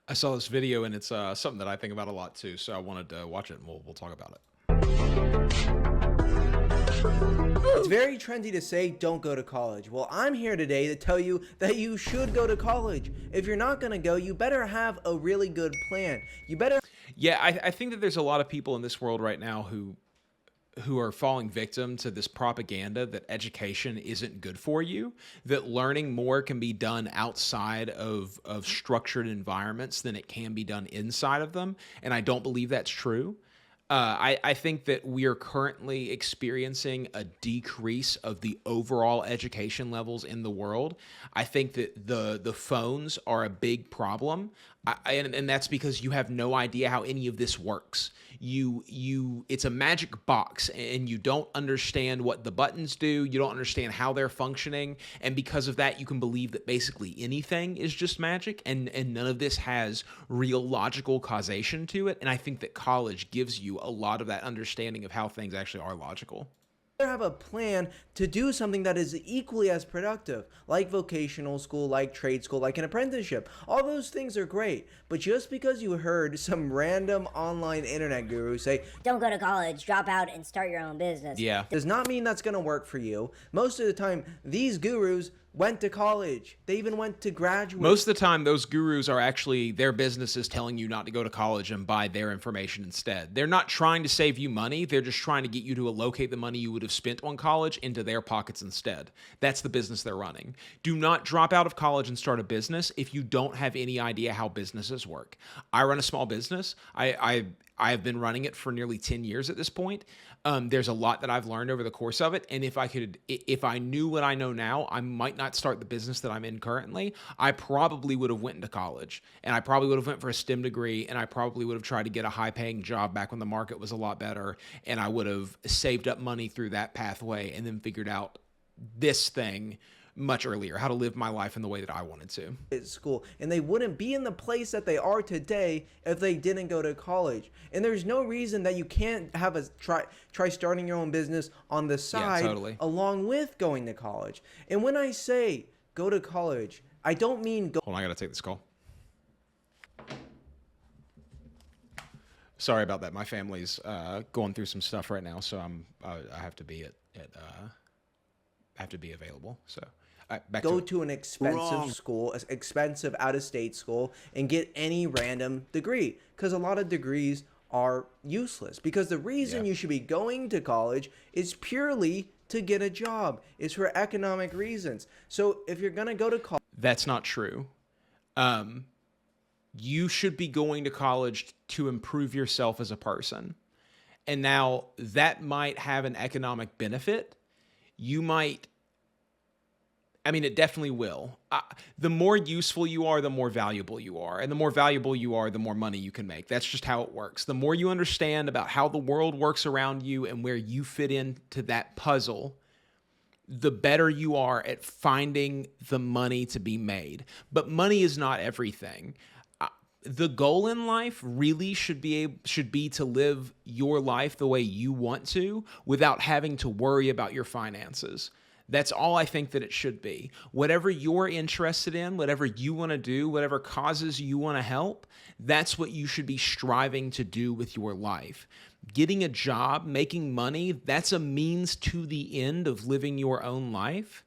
I saw this video and it's something that I think about a lot too. So I wanted to watch it and we'll talk about it. It's very trendy to say don't go to college. Well, I'm here today to tell you that you should go to college. If you're not going to go, you better have a really good plan. You better Yeah, I think that there's a lot of people in this world right now who are falling victim to this propaganda that education isn't good for you, that learning more can be done outside of structured environments than it can be done inside of them. And I don't believe that's true. I think that we are currently experiencing a decrease of the overall education levels in the world. I think that the phones are a big problem, and that's because you have no idea how any of this works. It's a magic box, and you don't understand what the buttons do. You don't understand how they're functioning, and because of that, you can believe that basically anything is just magic, and none of this has real logical causation to it. And I think that college gives you a lot of that understanding of how things actually are logical. have a plan to do something that is equally as productive, like vocational school, like trade school, like an apprenticeship. All those things are great, but just because you heard some random online internet guru say, Don't go to college, drop out, and start your own business. Yeah. does not mean that's going to work for you. Most of the time, these gurus went to college. They even went to graduate. Most of the time, those gurus are actually their businesses telling you not to go to college and buy their information instead. They're not trying to save you money. They're just trying to get you to allocate the money you would have spent on college into their pockets instead. That's the business they're running. Do not drop out of college and start a business if you don't have any idea how businesses work. I run a small business. I've been running it for nearly 10 years at this point. There's a lot that I've learned over the course of it. And if I knew what I know now, I might not start the business that I'm in currently. I probably would have went into college, and I probably would have went for a STEM degree, and I probably would have tried to get a high paying job back when the market was a lot better. And I would have saved up money through that pathway and then figured out this thing much earlier, how to live my life in the way that I wanted to. At school, and they wouldn't be in the place that they are today if they didn't go to college. And there's no reason that you can't have a try starting your own business on the side, totally. along with going to college. And when I say go to college, I don't mean go Hold on, I gotta take this call. Sorry about that. My family's going through some stuff right now, so I have to be I have to be available. So back go to it. to an expensive Wrong. school, an expensive out-of-state school, and get any random degree, because a lot of degrees are useless. Because the reason Yeah. you should be going to college is purely to get a job. It's for economic reasons. So if you're gonna go to college, That's not true. You should be going to college to improve yourself as a person. And now that might have an economic benefit. It definitely will. The more useful you are, the more valuable you are. And the more valuable you are, the more money you can make. That's just how it works. The more you understand about how the world works around you and where you fit into that puzzle, the better you are at finding the money to be made. But money is not everything. The goal in life really should be to live your life the way you want to without having to worry about your finances. That's all I think that it should be. Whatever you're interested in, whatever you want to do, whatever causes you want to help, that's what you should be striving to do with your life. Getting a job, making money, that's a means to the end of living your own life.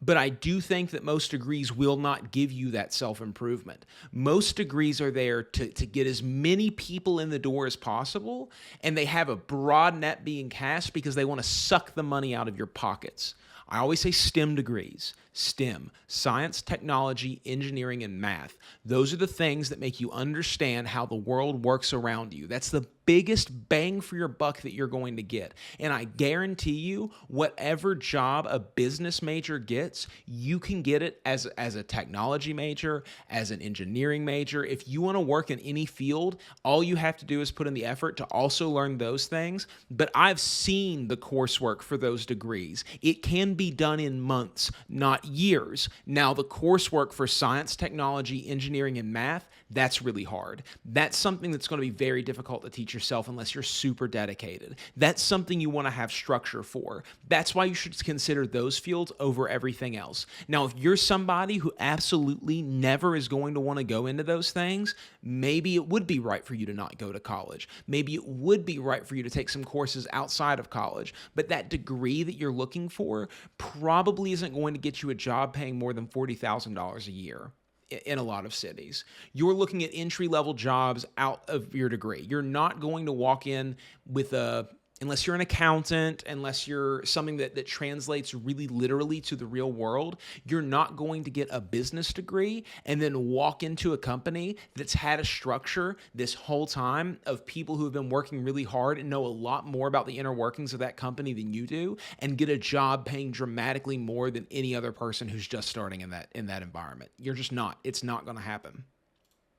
But I do think that most degrees will not give you that self-improvement. Most degrees are there to get as many people in the door as possible, and they have a broad net being cast because they want to suck the money out of your pockets. I always say STEM degrees. STEM, science, technology, engineering, and math. Those are the things that make you understand how the world works around you. That's the biggest bang for your buck that you're going to get. And I guarantee you, whatever job a business major gets, you can get it as a technology major, as an engineering major. If you want to work in any field, all you have to do is put in the effort to also learn those things. But I've seen the coursework for those degrees. It can be done in months, not years. Now, the coursework for science, technology, engineering, and math, that's really hard. That's something that's going to be very difficult to teach yourself unless you're super dedicated. That's something you want to have structure for. That's why you should consider those fields over everything else. Now, if you're somebody who absolutely never is going to want to go into those things, maybe it would be right for you to not go to college. Maybe it would be right for you to take some courses outside of college. But that degree that you're looking for probably isn't going to get you a job paying more than $40,000 a year in a lot of cities. You're looking at entry-level jobs out of your degree. You're not going to walk in with unless you're an accountant, unless you're something that translates really literally to the real world, you're not going to get a business degree and then walk into a company that's had a structure this whole time of people who have been working really hard and know a lot more about the inner workings of that company than you do, and get a job paying dramatically more than any other person who's just starting in that environment. You're just not. It's not going to happen.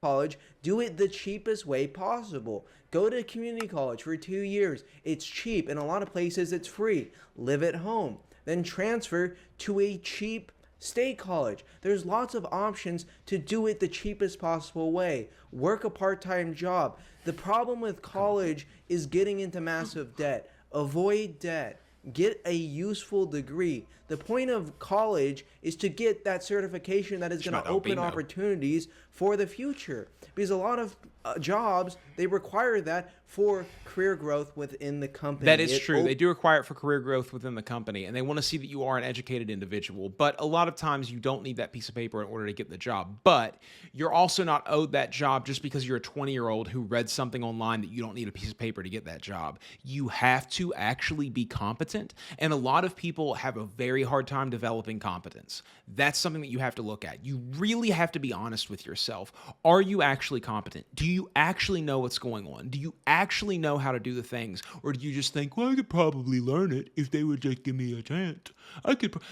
College, do it the cheapest way possible. Go to community college for 2 years. It's cheap. In a lot of places, it's free. Live at home. Then transfer to a cheap state college. There's lots of options to do it the cheapest possible way. Work a part-time job. The problem with college is getting into massive debt. Avoid debt. Get a useful degree. The point of college is to get that certification that is going to open opportunities for the future. Because a lot of jobs, they require that for career growth within the company. That is true. They do require it for career growth within the company, and they want to see that you are an educated individual. But a lot of times you don't need that piece of paper in order to get the job. But you're also not owed that job just because you're a 20-year-old who read something online that you don't need a piece of paper to get that job. You have to actually be competent, and a lot of people have a very hard time developing competence. That's something that you have to look at. You really have to be honest with yourself. Are you actually competent? Do you actually know what's going on? Do you actually know how to do the things? Or do you just think, well, I could probably learn it if they would just give me a chance?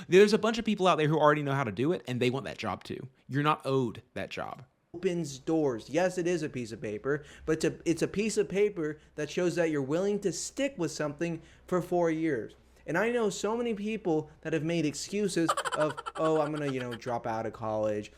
There's a bunch of people out there who already know how to do it, and they want that job too. You're not owed that job. Opens doors. Yes, it is a piece of paper, but it's a piece of paper that shows that you're willing to stick with something for 4 years. And I know so many people that have made excuses of, oh, I'm going to, drop out of college.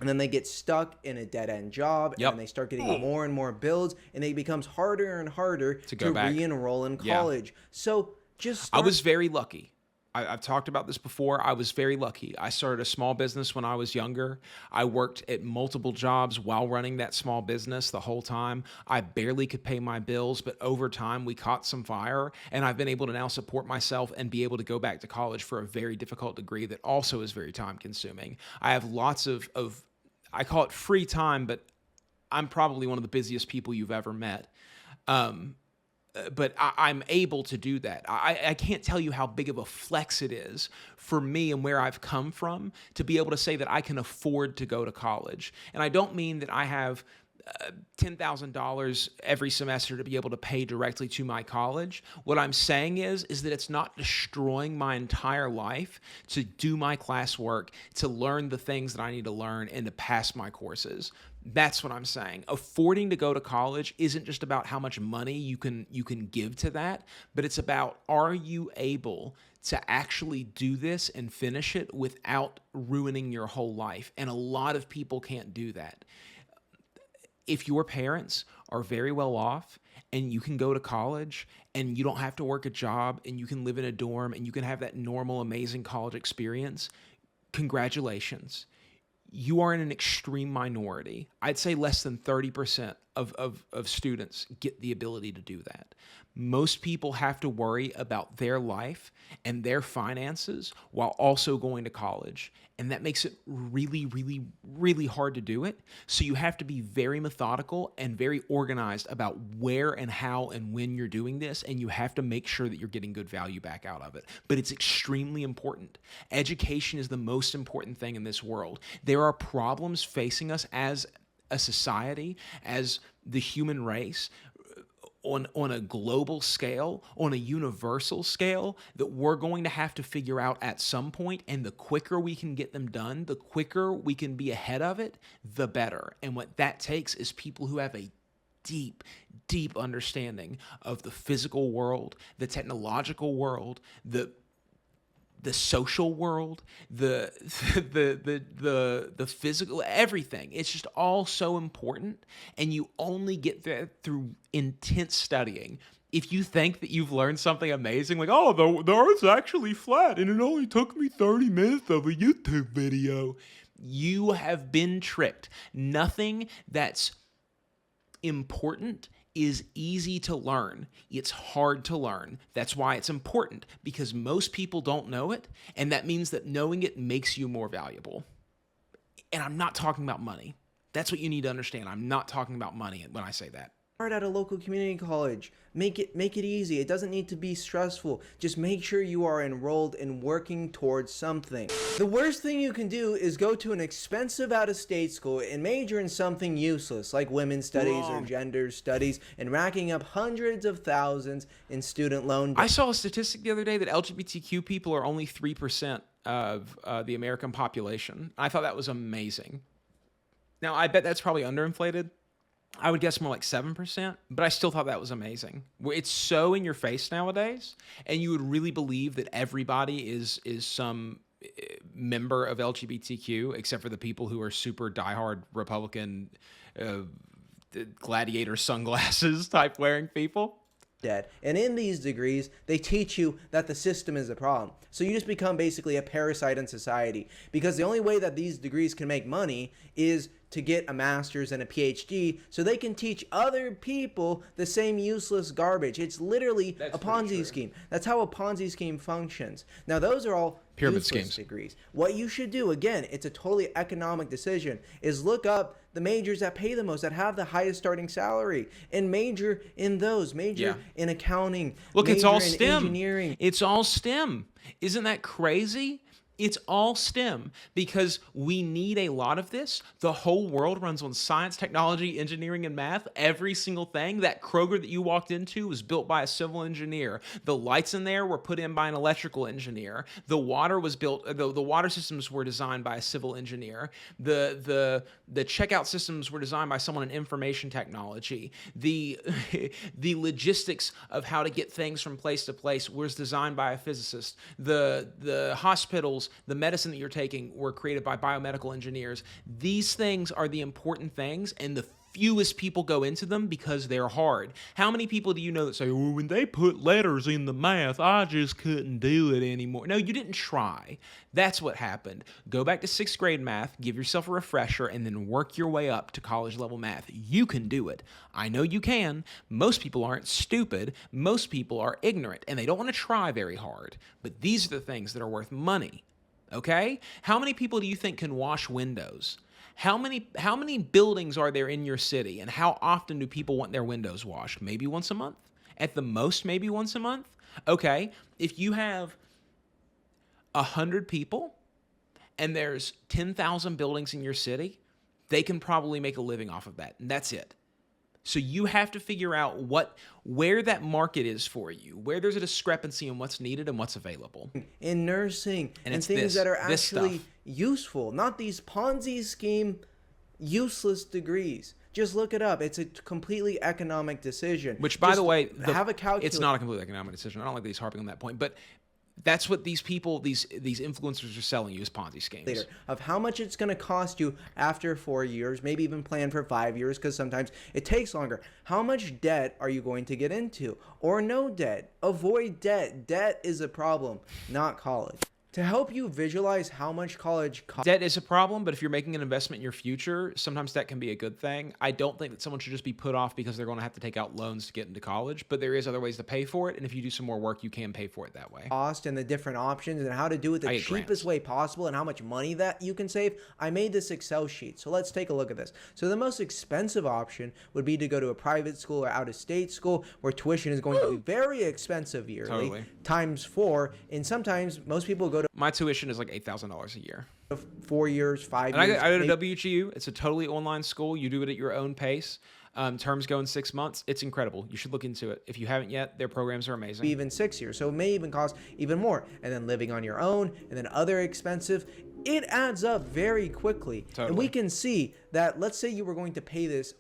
And then they get stuck in a dead-end job, and they start getting more and more bills, and it becomes harder and harder to re-enroll in college. So just I was very lucky. I've talked about this before. I was very lucky. I started a small business when I was younger. I worked at multiple jobs while running that small business the whole time. I barely could pay my bills, but over time we caught some fire, and I've been able to now support myself and be able to go back to college for a very difficult degree that also is very time consuming. I have lots of I call it free time, but I'm probably one of the busiest people you've ever met. But I'm able to do that. I can't tell you how big of a flex it is for me and where I've come from to be able to say that I can afford to go to college. And I don't mean that I have $10,000 every semester to be able to pay directly to my college. What I'm saying is that it's not destroying my entire life to do my classwork, to learn the things that I need to learn, and to pass my courses. That's what I'm saying. Affording to go to college isn't just about how much money you can give to that, but it's about, are you able to actually do this and finish it without ruining your whole life? And a lot of people can't do that. If your parents are very well off and you can go to college and you don't have to work a job and you can live in a dorm and you can have that normal, amazing college experience, congratulations. You are in an extreme minority. I'd say less than 30% of students get the ability to do that. Most people have to worry about their life and their finances while also going to college. And that makes it really, really, really hard to do it. So you have to be very methodical and very organized about where and how and when you're doing this. And you have to make sure that you're getting good value back out of it. But it's extremely important. Education is the most important thing in this world. There are problems facing us as a society, as the human race, on a global scale, on a universal scale, that we're going to have to figure out at some point, and the quicker we can get them done, the quicker we can be ahead of it, the better. And what that takes is people who have a deep, deep understanding of the physical world, the technological world, the the social world, the the physical, everything. It's just all so important, and you only get that through intense studying. If you think that you've learned something amazing, like, oh, the Earth's actually flat, and it only took me 30 minutes of a YouTube video, you have been tricked. Nothing that's important is easy to learn. It's hard to learn. That's why it's important, because most people don't know it, and that means that knowing it makes you more valuable. And I'm not talking about money. That's what you need to understand. I'm not talking about money when I say that. Start at a local community college. Make it easy. It doesn't need to be stressful. Just make sure you are enrolled and working towards something. The worst thing you can do is go to an expensive out-of-state school and major in something useless like women's studies or gender studies and racking up hundreds of thousands in student loan debt. I saw a statistic the other day that LGBTQ people are only 3% of the American population. I thought that was amazing. Now, I bet that's probably underinflated. I would guess more like 7%, but I still thought that was amazing. It's so in your face nowadays, and you would really believe that everybody is some member of LGBTQ, except for the people who are super diehard Republican gladiator sunglasses type wearing people. Debt. And in these degrees, they teach you that the system is a problem. So you just become basically a parasite in society, because the only way that these degrees can make money is to get a master's and a PhD so they can teach other people the same useless garbage. It's literally a Ponzi scheme. That's how a Ponzi scheme functions. Now, those are all pyramid useless schemes. degrees. What you should do, again, it's a totally economic decision, is look up the majors that pay the most, that have the highest starting salary, and major in those. Major in accounting. Look, it's major all in STEM. Engineering. It's all STEM. Isn't that crazy? It's all STEM, because we need a lot of this. The whole world runs on science, technology, engineering, and math. Every single thing. That Kroger that you walked into was built by a civil engineer. The lights in there were put in by an electrical engineer. The water was built, the water systems were designed by a civil engineer. The checkout systems were designed by someone in information technology. The logistics of how to get things from place to place was designed by a physicist. The hospitals, the medicine that you're taking, were created by biomedical engineers. These things are the important things, and the fewest people go into them because they're hard. How many people do you know that say, well, when they put letters in the math, I just couldn't do it anymore? No, you didn't try. That's what happened. Go back to 6th grade math, give yourself a refresher, and then work your way up to college level math. You can do it. I know you can. Most people aren't stupid. Most people are ignorant, and they don't want to try very hard. But these are the things that are worth money. Okay? How many people do you think can wash windows? How many buildings are there in your city, and how often do people want their windows washed? Maybe once a month? At the most, maybe once a month? Okay, if you have 100 people and there's 10,000 buildings in your city, they can probably make a living off of that, and that's it. So you have to figure out where that market is for you, where there's a discrepancy in what's needed and what's available. In nursing and this things that are actually stuff. useful, not these Ponzi scheme useless degrees. Just look it up. It's a completely economic decision. Which, by the way, have a calculator. It's not a completely economic decision. I don't like that he's harping on that point, but that's what these people, these influencers are selling you as Ponzi schemes. Of how much it's going to cost you after 4 years, maybe even plan for 5 years, because sometimes it takes longer. How much debt are you going to get into? Or no debt? Avoid debt. Debt is a problem, not college. To help you visualize how much college costs. Debt is a problem, but if you're making an investment in your future, sometimes that can be a good thing. I don't think that someone should just be put off because they're going to have to take out loans to get into college, but there is other ways to pay for it, and if you do some more work, you can pay for it that way. Cost and the different options and how to do it the cheapest way possible and how much money that you can save. I made this Excel sheet, so let's take a look at this. So the most expensive option would be to go to a private school or out-of-state school where tuition is going to be very expensive yearly, times 4, and sometimes most people go to my tuition is like $8,000 a year. 4 years, 5 and years. I go to WGU. It's a totally online school. You do it at your own pace. Terms go in 6 months. It's incredible. You should look into it. If you haven't yet, their programs are amazing. Even 6 years. So it may even cost even more. And then living on your own and then other expensive. It adds up very quickly. Totally. And we can see that, let's say you were going to pay this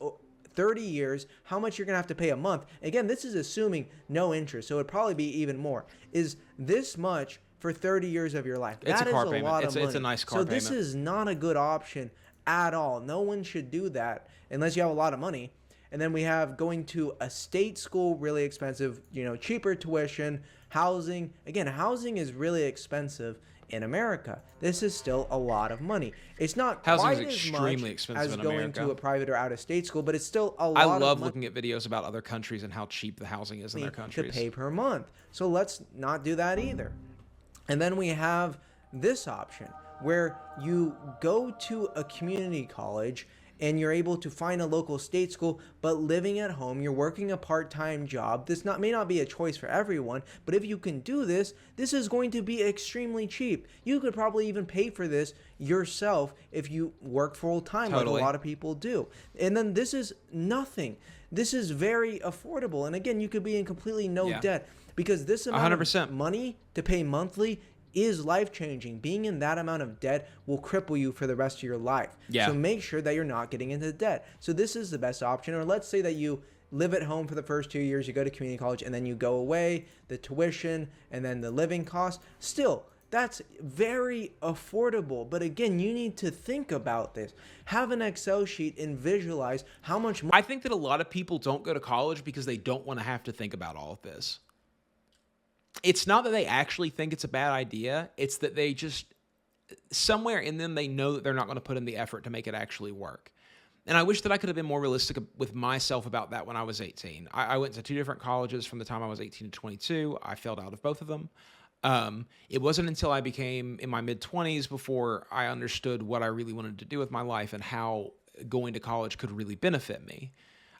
30 years, how much you're going to have to pay a month. Again, this is assuming no interest. So it'd probably be even more. Is this much for 30 years of your life. It's a That car is a payment. lot of money. It's a nice car So this payment. is not a good option at all. No one should do that unless you have a lot of money. And then we have going to a state school, really expensive, cheaper tuition, housing. Again, housing is really expensive in America. This is still a lot of money. It's not Housing is quite as extremely much expensive as in going America. to a private or out-of-state school, but it's still a lot I of love money looking at videos about other countries and how cheap the housing is in their to countries. pay per month. So let's not do that either. And then we have this option where you go to a community college and you're able to find a local state school, but living at home, you're working a part-time job. This may not be a choice for everyone, but if you can do this, this is going to be extremely cheap. You could probably even pay for this yourself if you work full-time, Totally. like a lot of people do. And then this is nothing. This is very affordable. And again, you could be in completely no Yeah. debt because this amount 100%. of money to pay monthly is life-changing. Being in that amount of debt will cripple you for the rest of your life. Yeah. So make sure that you're not getting into debt. So this is the best option. Or let's say that you live at home for the first 2 years, you go to community college, and then you go away, the tuition, and then the living costs. Still, that's very affordable. But again, you need to think about this. Have an Excel sheet and visualize how much money. I think that a lot of people don't go to college because they don't want to have to think about all of this. It's not that they actually think it's a bad idea. It's that they just, somewhere in them, they know that they're not going to put in the effort to make it actually work. And I wish that I could have been more realistic with myself about that when I was 18. I went to 2 different colleges from the time I was 18 to 22. I failed out of both of them. It wasn't until I became in my mid-20s before I understood what I really wanted to do with my life and how going to college could really benefit me.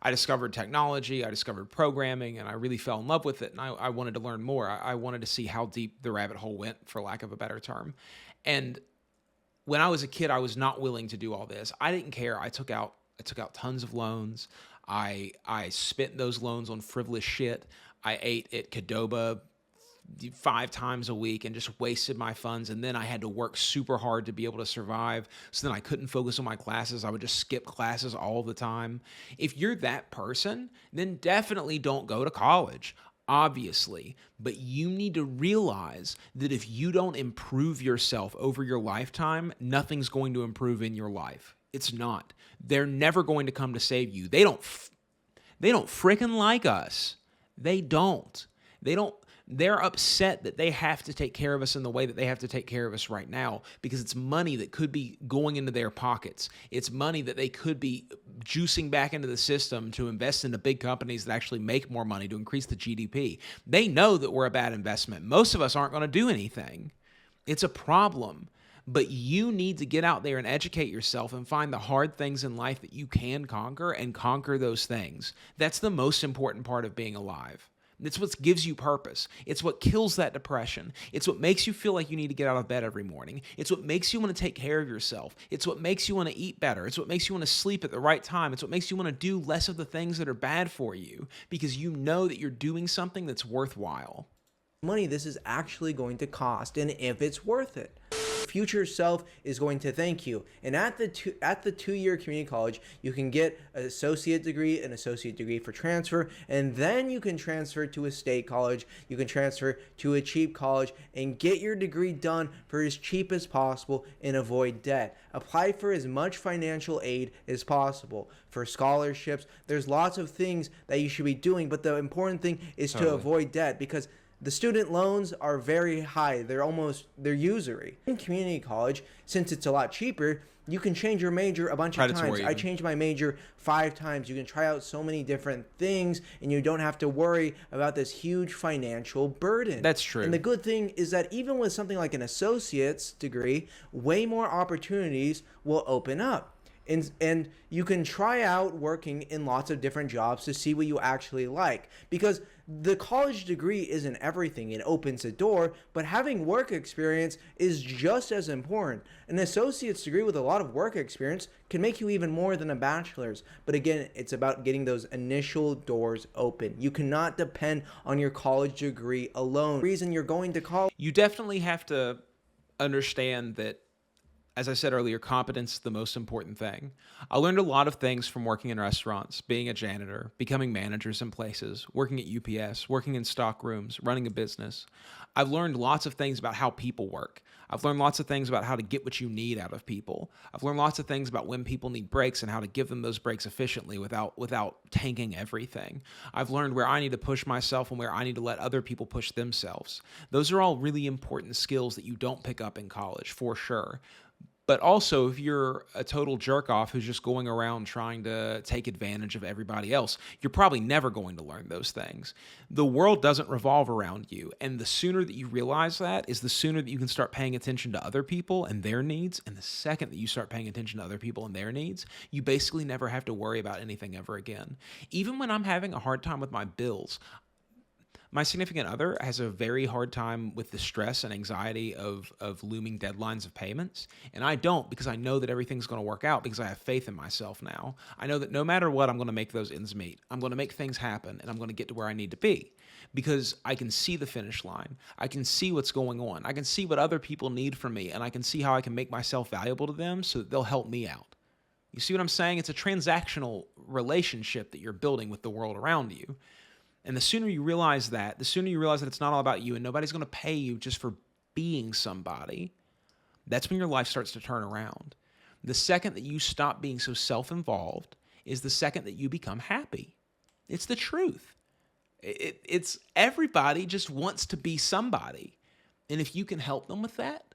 I discovered technology, I discovered programming, and I really fell in love with it. And I wanted to learn more. I wanted to see how deep the rabbit hole went, for lack of a better term. And when I was a kid, I was not willing to do all this. I didn't care. I took out tons of loans. I spent those loans on frivolous shit. I ate at Qdoba 5 times a week and just wasted my funds. And then I had to work super hard to be able to survive. So then I couldn't focus on my classes. I would just skip classes all the time. If you're that person, then definitely don't go to college, obviously. But you need to realize that if you don't improve yourself over your lifetime, nothing's going to improve in your life. It's not. They're never going to come to save you. They don't frickin' like us. They don't. They're upset that they have to take care of us in the way that they have to take care of us right now because it's money that could be going into their pockets. It's money that they could be juicing back into the system to invest into big companies that actually make more money to increase the GDP. They know that we're a bad investment. Most of us aren't going to do anything. It's a problem. But you need to get out there and educate yourself and find the hard things in life that you can conquer and conquer those things. That's the most important part of being alive. It's what gives you purpose. It's what kills that depression. It's what makes you feel like you need to get out of bed every morning. It's what makes you want to take care of yourself. It's what makes you want to eat better. It's what makes you want to sleep at the right time. It's what makes you want to do less of the things that are bad for you because you know that you're doing something that's worthwhile. Money this is actually going to cost and if it's worth it. Future self is going to thank you. And at the 2-year community college, you can get an associate degree for transfer, and then you can transfer to a state college. You can transfer to a cheap college and get your degree done for as cheap as possible and avoid debt. Apply for as much financial aid as possible for scholarships. There's lots of things that you should be doing, but the important thing is to avoid debt because the student loans are very high. They're usury. In community college, since it's a lot cheaper, you can change your major a bunch of times. Predatory I even. changed my major 5 times. You can try out so many different things, and you don't have to worry about this huge financial burden. That's true. And the good thing is that even with something like an associate's degree, way more opportunities will open up. And you can try out working in lots of different jobs to see what you actually like. Because the college degree isn't everything. It opens a door, but having work experience is just as important. An associate's degree with a lot of work experience can make you even more than a bachelor's. But again, it's about getting those initial doors open. You cannot depend on your college degree alone. The reason you're going to college. You definitely have to understand that As I said earlier, competence is the most important thing. I learned a lot of things from working in restaurants, being a janitor, becoming managers in places, working at UPS, working in stock rooms, running a business. I've learned lots of things about how people work. I've learned lots of things about how to get what you need out of people. I've learned lots of things about when people need breaks and how to give them those breaks efficiently without tanking everything. I've learned where I need to push myself and where I need to let other people push themselves. Those are all really important skills that you don't pick up in college, for sure. But also, if you're a total jerk off who's just going around trying to take advantage of everybody else, you're probably never going to learn those things. The world doesn't revolve around you. And the sooner that you realize that is the sooner that you can start paying attention to other people and their needs. And the second that you start paying attention to other people and their needs, you basically never have to worry about anything ever again. Even when I'm having a hard time with my bills, my significant other has a very hard time with the stress and anxiety of looming deadlines of payments. And I don't, because I know that everything's going to work out because I have faith in myself now. I know that no matter what, I'm going to make those ends meet. I'm going to make things happen, and I'm going to get to where I need to be because I can see the finish line. I can see what's going on. I can see what other people need from me, and I can see how I can make myself valuable to them so that they'll help me out. You see what I'm saying? It's a transactional relationship that you're building with the world around you. And the sooner you realize that, it's not all about you and nobody's going to pay you just for being somebody, that's when your life starts to turn around. The second that you stop being so self-involved is the second that you become happy. It's the truth. It's everybody just wants to be somebody. And if you can help them with that,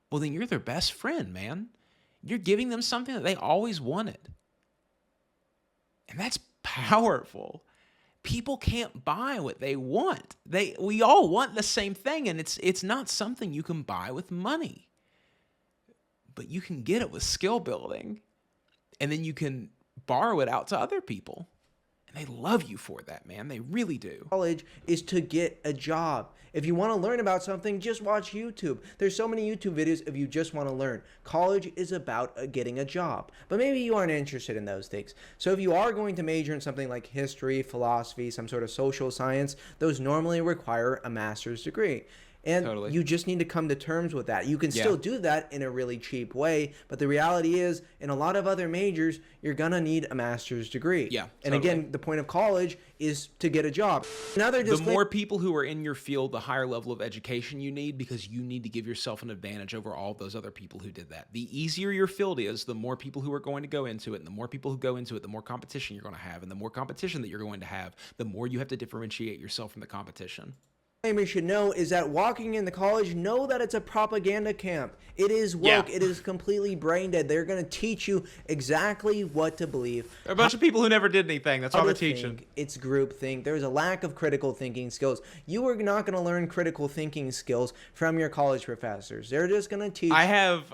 well, then you're their best friend, man. You're giving them something that they always wanted. And that's powerful. People can't buy what they want. We all want the same thing, and it's not something you can buy with money. But you can get it with skill building, and then you can borrow it out to other people. And they love you for that, man. They really do. College is to get a job. If you want to learn about something, just watch YouTube. There's so many YouTube videos if you just want to learn. College is about getting a job. But maybe you aren't interested in those things. So if you are going to major in something like history, philosophy, some sort of social science, those normally require a master's degree. And Totally. you just need to come to terms with that. You can still do that in a really cheap way, but the reality is, in a lot of other majors, you're going to need a master's degree. Yeah, And totally. again, the point of college is to get a job. Another The disclaimer. more people who are in your field, the higher level of education you need because you need to give yourself an advantage over all those other people who did that. The easier your field is, the more people who are going to go into it, and the more people who go into it, the more competition you're going to have, and the more competition that you're going to have, the more you have to differentiate yourself from the competition. You should know is that walking into college, know that it's a propaganda camp. It is woke. Yeah. It is completely brain dead. They're going to teach you exactly what to believe. There are a bunch of people who never did anything. That's all How they're to teaching. think. It's groupthink. There's a lack of critical thinking skills. You are not going to learn critical thinking skills from your college professors. They're just going to teach. I have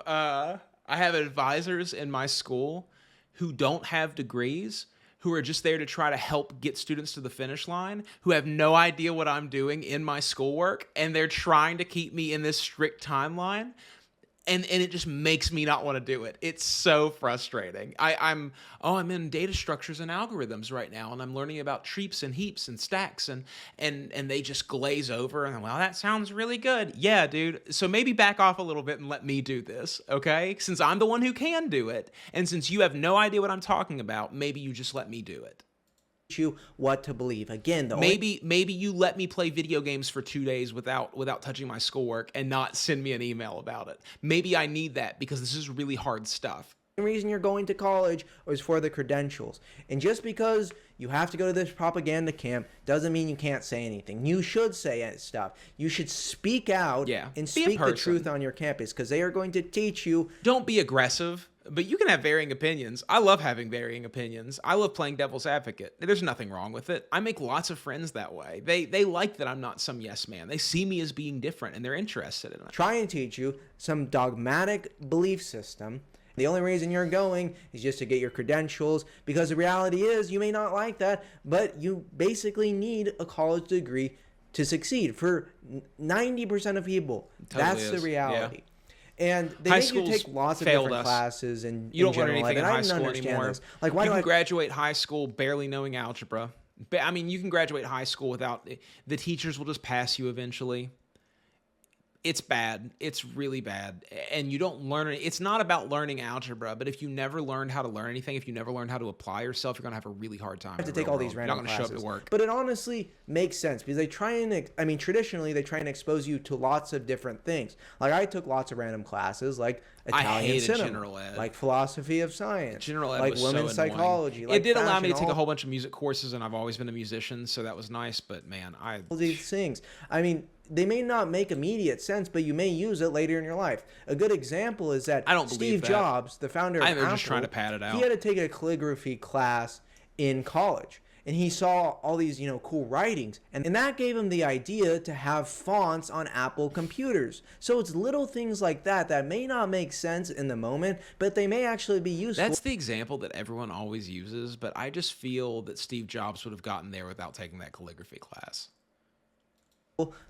advisors in my school who don't have degrees, who are just there to try to help get students to the finish line, who have no idea what I'm doing in my schoolwork, and they're trying to keep me in this strict timeline. And it just makes me not want to do it. It's so frustrating. I'm in data structures and algorithms right now, and I'm learning about trees and heaps and stacks, and they just glaze over, and well, that sounds really good. Yeah, dude. So maybe back off a little bit and let me do this, okay? Since I'm the one who can do it, and since you have no idea what I'm talking about, maybe you just let me do it. you what to believe. Again, Maybe you let me play video games for 2 days without touching my schoolwork and not send me an email about it. Maybe I need that because this is really hard stuff. The reason you're going to college is for the credentials. And just because you have to go to this propaganda camp doesn't mean you can't say anything. You should say stuff. You should speak out and Be a speak the person. truth on your campus because they are going to teach you. Don't be aggressive, but you can have varying opinions. I love having varying opinions. I love playing devil's advocate. There's nothing wrong with it. I make lots of friends that way. They like that I'm not some yes man. They see me as being different and they're interested in it. Try and teach you some dogmatic belief system. The only reason you're going is just to get your credentials, because the reality is you may not like that, but you basically need a college degree to succeed for 90% of people. That's the reality. And they High make you schools take lots of failed different us. classes and You don't learn general anything ed, in and I high don't school understand anymore. this. Like, why you do can I graduate high school barely knowing algebra. I mean, you can graduate high school without the teachers will just pass you eventually. It's bad. It's really bad. And you don't learn it. It's not about learning algebra, but if you never learned how to learn anything, if you never learned how to apply yourself, you're going to have a really hard time. Have to take all these You're not random going to show up classes. to work. But it honestly makes sense because they try and, I mean, traditionally they try and expose you to lots of different things. Like I took lots of random classes, like Italian hated cinema, general ed. like philosophy of science, General ed like was women's so annoying. psychology. It Like did allow me to fashion, take a whole bunch of music courses, and I've always been a musician, so that was nice. But man, all these things. I mean, they may not make immediate sense, but you may use it later in your life. A good example is that I don't believe Steve that. Jobs, the founder of I think they're Apple, just trying to pad it out. he had to take a calligraphy class in college. And he saw all these, cool writings. And that gave him the idea to have fonts on Apple computers. So it's little things like that that may not make sense in the moment, but they may actually be useful. that's the example that everyone always uses. But I just feel that Steve Jobs would have gotten there without taking that calligraphy class.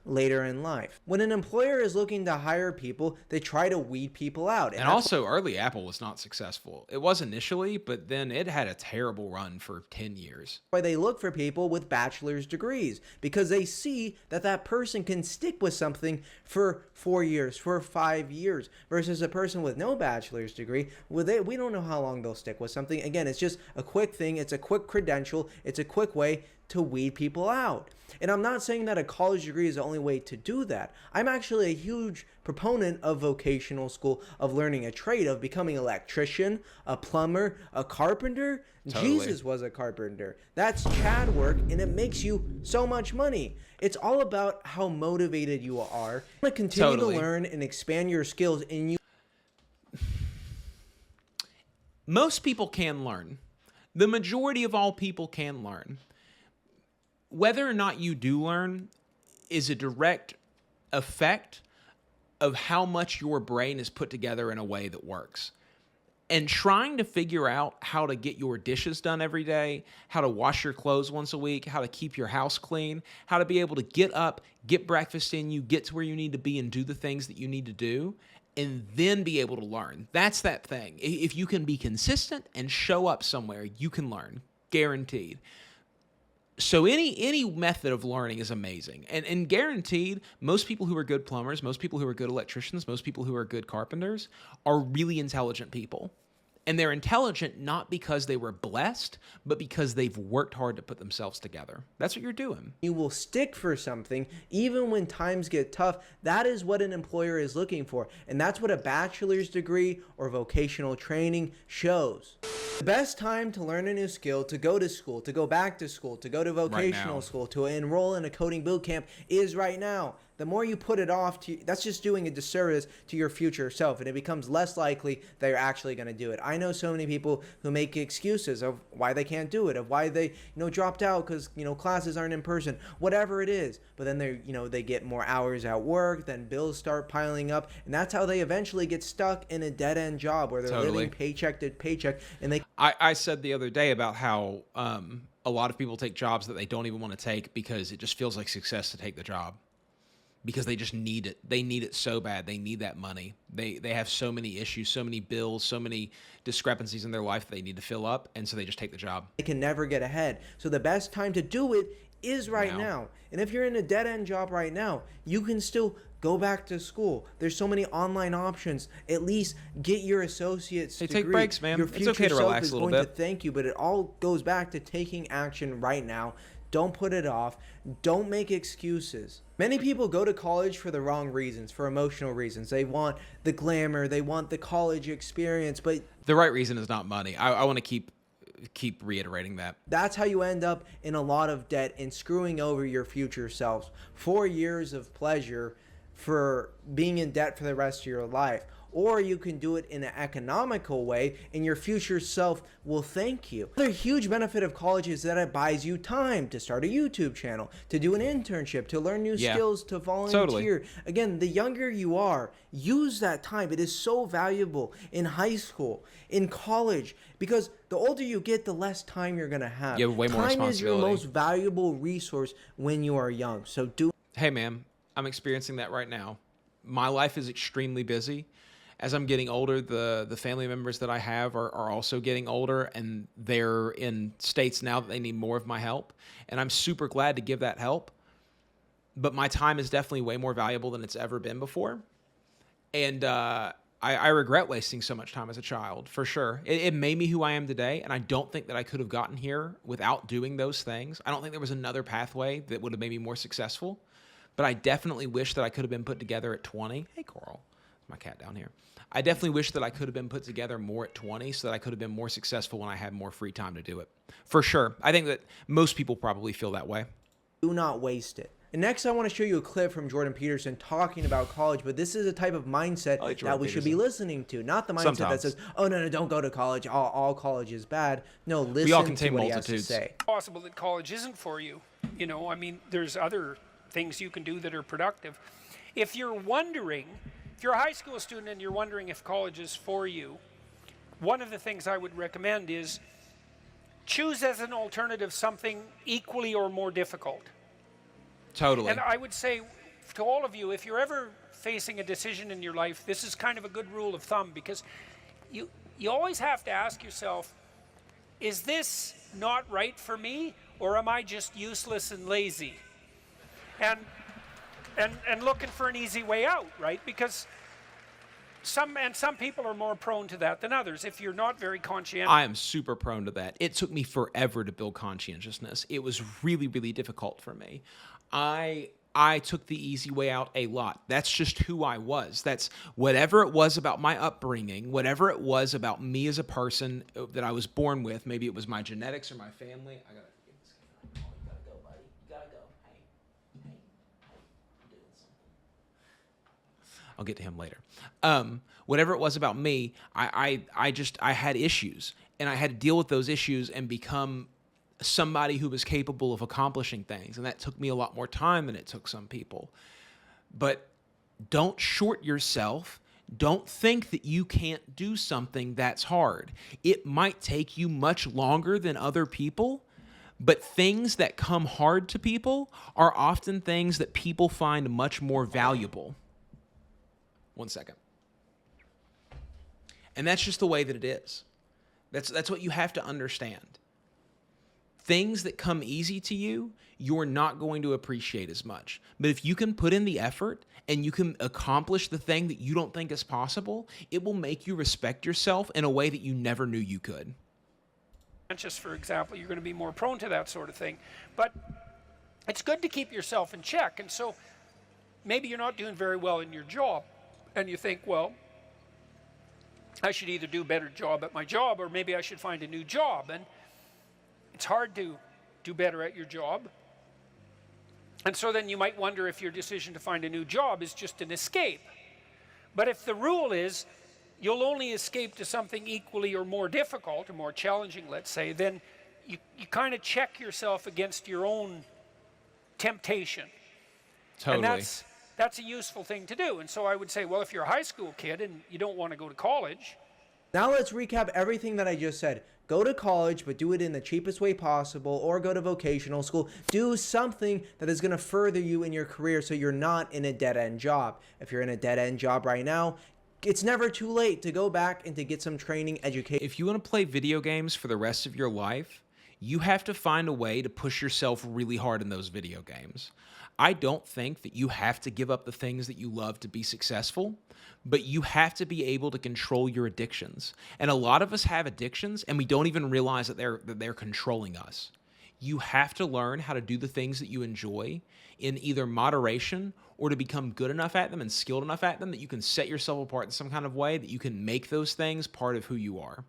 Later in life. When an employer is looking to hire people, they try to weed people out. And also, early Apple was not successful. It was initially, but then it had a terrible run for 10 years. Why they look for people with bachelor's degrees, because they see that that person can stick with something for 4 years, for 5 years, versus a person with no bachelor's degree. We don't know how long they'll stick with something. Again, it's just a quick thing. It's a quick credential. It's a quick way to weed people out. And I'm not saying that a college degree is the only way to do that. I'm actually a huge proponent of vocational school, of learning a trade, of becoming an electrician, a plumber, a carpenter. Totally. Jesus was a carpenter. That's Chad work, and it makes you so much money. It's all about how motivated you are. You want to continue Totally. to learn and expand your skills, and you Most people can learn. The majority of all people can learn. Whether or not you do learn is a direct effect of how much your brain is put together in a way that works. And trying to figure out how to get your dishes done every day, how to wash your clothes once a week, how to keep your house clean, how to be able to get up, get breakfast in you, get to where you need to be and do the things that you need to do, and then be able to learn. That's that thing. If you can be consistent and show up somewhere, you can learn. Guaranteed. So any method of learning is amazing. And guaranteed, most people who are good plumbers, most people who are good electricians, most people who are good carpenters are really intelligent people. And they're intelligent not because they were blessed, but because they've worked hard to put themselves together. That's what you're doing. you will stick for something even when times get tough. That is what an employer is looking for, and that's what a bachelor's degree or vocational training shows. The best time to learn a new skill, to go to school, to go back to school, to go to vocational now. school, to enroll in a coding boot camp is right now. The more you put it off, that's just doing a disservice to your future self, and it becomes less likely that you're actually going to do it. I know so many people who make excuses of why they can't do it, of why they dropped out because classes aren't in person, whatever it is. But then they get more hours at work, then bills start piling up, and that's how they eventually get stuck in a dead end job where they're Totally. living paycheck to paycheck, and they I said the other day about how a lot of people take jobs that they don't even want to take because it just feels like success to take the job. Because they just need it. They need it so bad. They need that money. They have so many issues, so many bills, so many discrepancies in their life that they need to fill up, and so they just take the job. can never get ahead. So the best time to do it is right Now. now. And if you're in a dead end job right now, you can still go back to school. There's so many online options. At least get your associate's Hey, degree. take breaks, man. Your It's future okay to self relax is a little going bit. to thank you, but it all goes back to taking action right now. Don't put it off. Don't make excuses. Many people go to college for the wrong reasons, for emotional reasons. They want the glamour, they want the college experience, but The right reason is not money. I want to keep reiterating that. that's how you end up in a lot of debt and screwing over your future selves. 4 years of pleasure for being in debt for the rest of your life. Or you can do it in an economical way and your future self will thank you. Another huge benefit of college is that it buys you time to start a YouTube channel, to do an internship, to learn new Yeah. skills, to volunteer. Totally. Again, the younger you are, use that time. It is so valuable in high school, in college, because the older you get, the less time you're going to have. You have way more Time is your responsibility. most valuable resource when you are young. So do Hey, man, I'm experiencing that right now. My life is extremely busy. As I'm getting older, the family members that I have are also getting older, and they're in states now that they need more of my help. And I'm super glad to give that help. but my time is definitely way more valuable than it's ever been before. And I regret wasting so much time as a child, for sure. It made me who I am today, and I don't think that I could have gotten here without doing those things. I don't think there was another pathway that would have made me more successful, but I definitely wish that I could have been put together at 20. Hey, Coral. There's my cat down here. I definitely wish that I could have been put together more at 20 so that I could have been more successful when I had more free time to do it. For sure. I think that most people probably feel that way. Do not waste it. And next, I want to show you a clip from Jordan Peterson talking about college, but this is a type of mindset that we should be listening to, not the mindset that says, oh, no, don't go to college. All college is bad. No, listen we all to contain what multitudes. He has to say. It's possible that college isn't for you. You know, I mean, there's other things you can do that are productive. If you're wondering, if you're a high school student and you're wondering if college is for you, one of the things I would recommend is choose as an alternative something equally or more difficult. Totally. And I would say to all of you, if you're ever facing a decision in your life, this is kind of a good rule of thumb, because you always have to ask yourself, is this not right for me, or am I just useless and lazy? And looking for an easy way out, right? Because some people are more prone to that than others. If you're not very conscientious. I am super prone to that. It took me forever to build conscientiousness. It was really, really difficult for me. I took the easy way out a lot. That's just who I was. That's whatever it was about my upbringing, whatever it was about me as a person that I was born with. Maybe it was my genetics or my family. I gotta get this guy. Oh, you gotta go, buddy. You gotta go. Hey, I'm doing something. I'll get to him later. Whatever it was about me, I had issues, and I had to deal with those issues and become somebody who was capable of accomplishing things. And that took me a lot more time than it took some people. But don't short yourself. Don't think that you can't do something that's hard. It might take you much longer than other people, but things that come hard to people are often things that people find much more valuable. One second. And that's just the way that it is. That's what you have to understand. Things that come easy to you, you're not going to appreciate as much. But if you can put in the effort and you can accomplish the thing that you don't think is possible, it will make you respect yourself in a way that you never knew you could. Just for example, you're going to be more prone to that sort of thing. But it's good to keep yourself in check. And so maybe you're not doing very well in your job, and you think, well, I should either do a better job at my job, or maybe I should find a new job. And it's hard to do better at your job. And so then you might wonder if your decision to find a new job is just an escape. But if the rule is you'll only escape to something equally or more difficult or more challenging, let's say, then you kind of check yourself against your own temptation. Totally. And that's a useful thing to do. And so I would say, well, if you're a high school kid and you don't want to go to college. Now let's recap everything that I just said. Go to college, but do it in the cheapest way possible, or go to vocational school. Do something that is going to further you in your career so you're not in a dead-end job. If you're in a dead-end job right now, it's never too late to go back and to get some training, education. If you want to play video games for the rest of your life, you have to find a way to push yourself really hard in those video games. I don't think that you have to give up the things that you love to be successful, but you have to be able to control your addictions. And a lot of us have addictions, and we don't even realize that they're controlling us. You have to learn how to do the things that you enjoy in either moderation or to become good enough at them and skilled enough at them that you can set yourself apart in some kind of way that you can make those things part of who you are.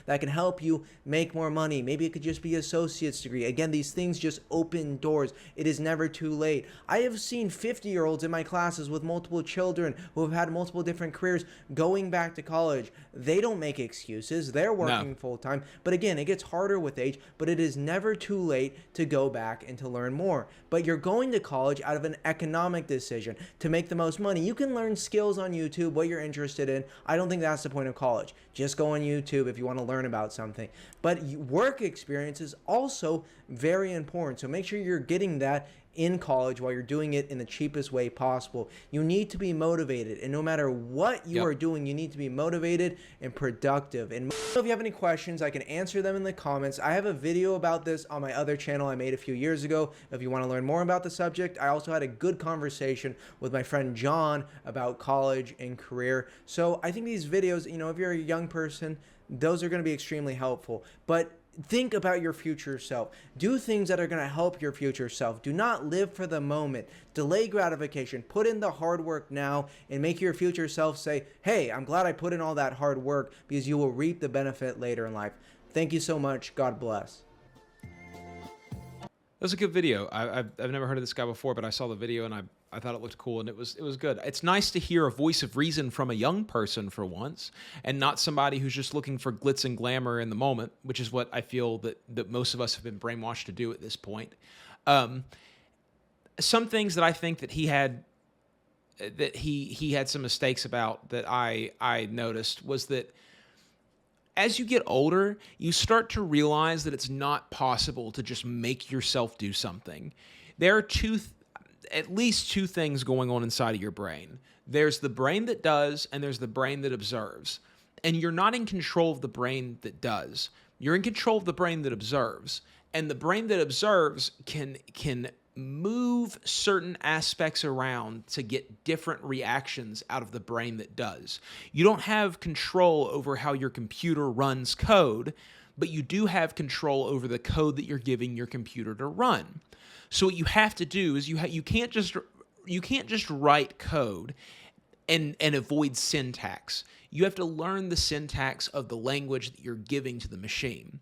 That can help you make more money. Maybe it could just be an associate's degree. Again, these things just open doors. It is never too late. I have seen 50-year-olds in my classes with multiple children who have had multiple different careers going back to college. They don't make excuses. They're working full-time. But again, it gets harder with age, but it is never too late to go back and to learn more. But you're going to college out of an economic decision to make the most money. You can learn skills on YouTube, what you're interested in. I don't think that's the point of college. Just go on YouTube if you want to learn about something. But work experience is also very important. So make sure you're getting that in college while you're doing it in the cheapest way possible. You need to be motivated, and no matter what you are doing, you need to be motivated and productive. And if you have any questions, I can answer them in the comments. I have a video about this on my other channel I made a few years ago if you want to learn more about the subject. I also had a good conversation with my friend John about college and career. So I think these videos, if you're a young person, those are going to be extremely helpful. But think about your future self. Do things that are going to help your future self. Do not live for the moment. Delay gratification. Put in the hard work now and make your future self say, hey, I'm glad I put in all that hard work, because you will reap the benefit later in life. Thank you so much. God bless. That was a good video. I've never heard of this guy before, but I saw the video and I thought it looked cool, and it was good. It's nice to hear a voice of reason from a young person for once, and not somebody who's just looking for glitz and glamour in the moment, which is what I feel that most of us have been brainwashed to do at this point. Some things that I think that he had some mistakes about that I noticed was that as you get older, you start to realize that it's not possible to just make yourself do something. There are at least two things going on inside of your brain. There's the brain that does, and there's the brain that observes. And you're not in control of the brain that does. You're in control of the brain that observes. And the brain that observes can move certain aspects around to get different reactions out of the brain that does. You don't have control over how your computer runs code, but you do have control over the code that you're giving your computer to run. So what you have to do is you can't just write code and avoid syntax. You have to learn the syntax of the language that you're giving to the machine.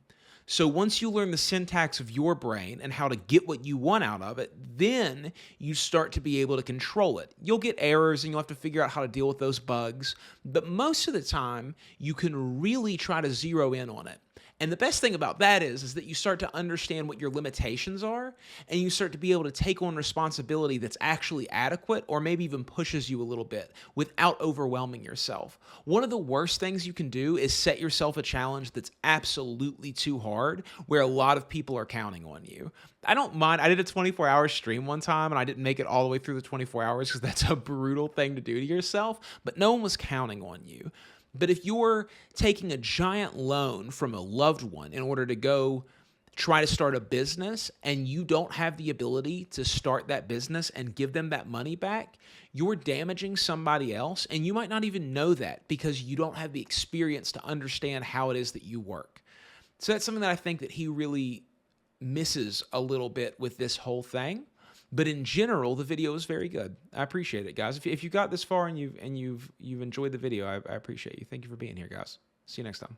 So once you learn the syntax of your brain and how to get what you want out of it, then you start to be able to control it. You'll get errors and you'll have to figure out how to deal with those bugs, but most of the time you can really try to zero in on it. And the best thing about that is that you start to understand what your limitations are, and you start to be able to take on responsibility that's actually adequate, or maybe even pushes you a little bit without overwhelming yourself. One of the worst things you can do is set yourself a challenge that's absolutely too hard, where a lot of people are counting on you. I don't mind. I did a 24-hour stream one time, and I didn't make it all the way through the 24 hours because that's a brutal thing to do to yourself, but no one was counting on you. But if you're taking a giant loan from a loved one in order to go try to start a business, and you don't have the ability to start that business and give them that money back, you're damaging somebody else, and you might not even know that because you don't have the experience to understand how it is that you work. So that's something that I think that he really misses a little bit with this whole thing. But in general, the video is very good. I appreciate it, guys. If you got this far and you've enjoyed the video, I appreciate you. Thank you for being here, guys. See you next time.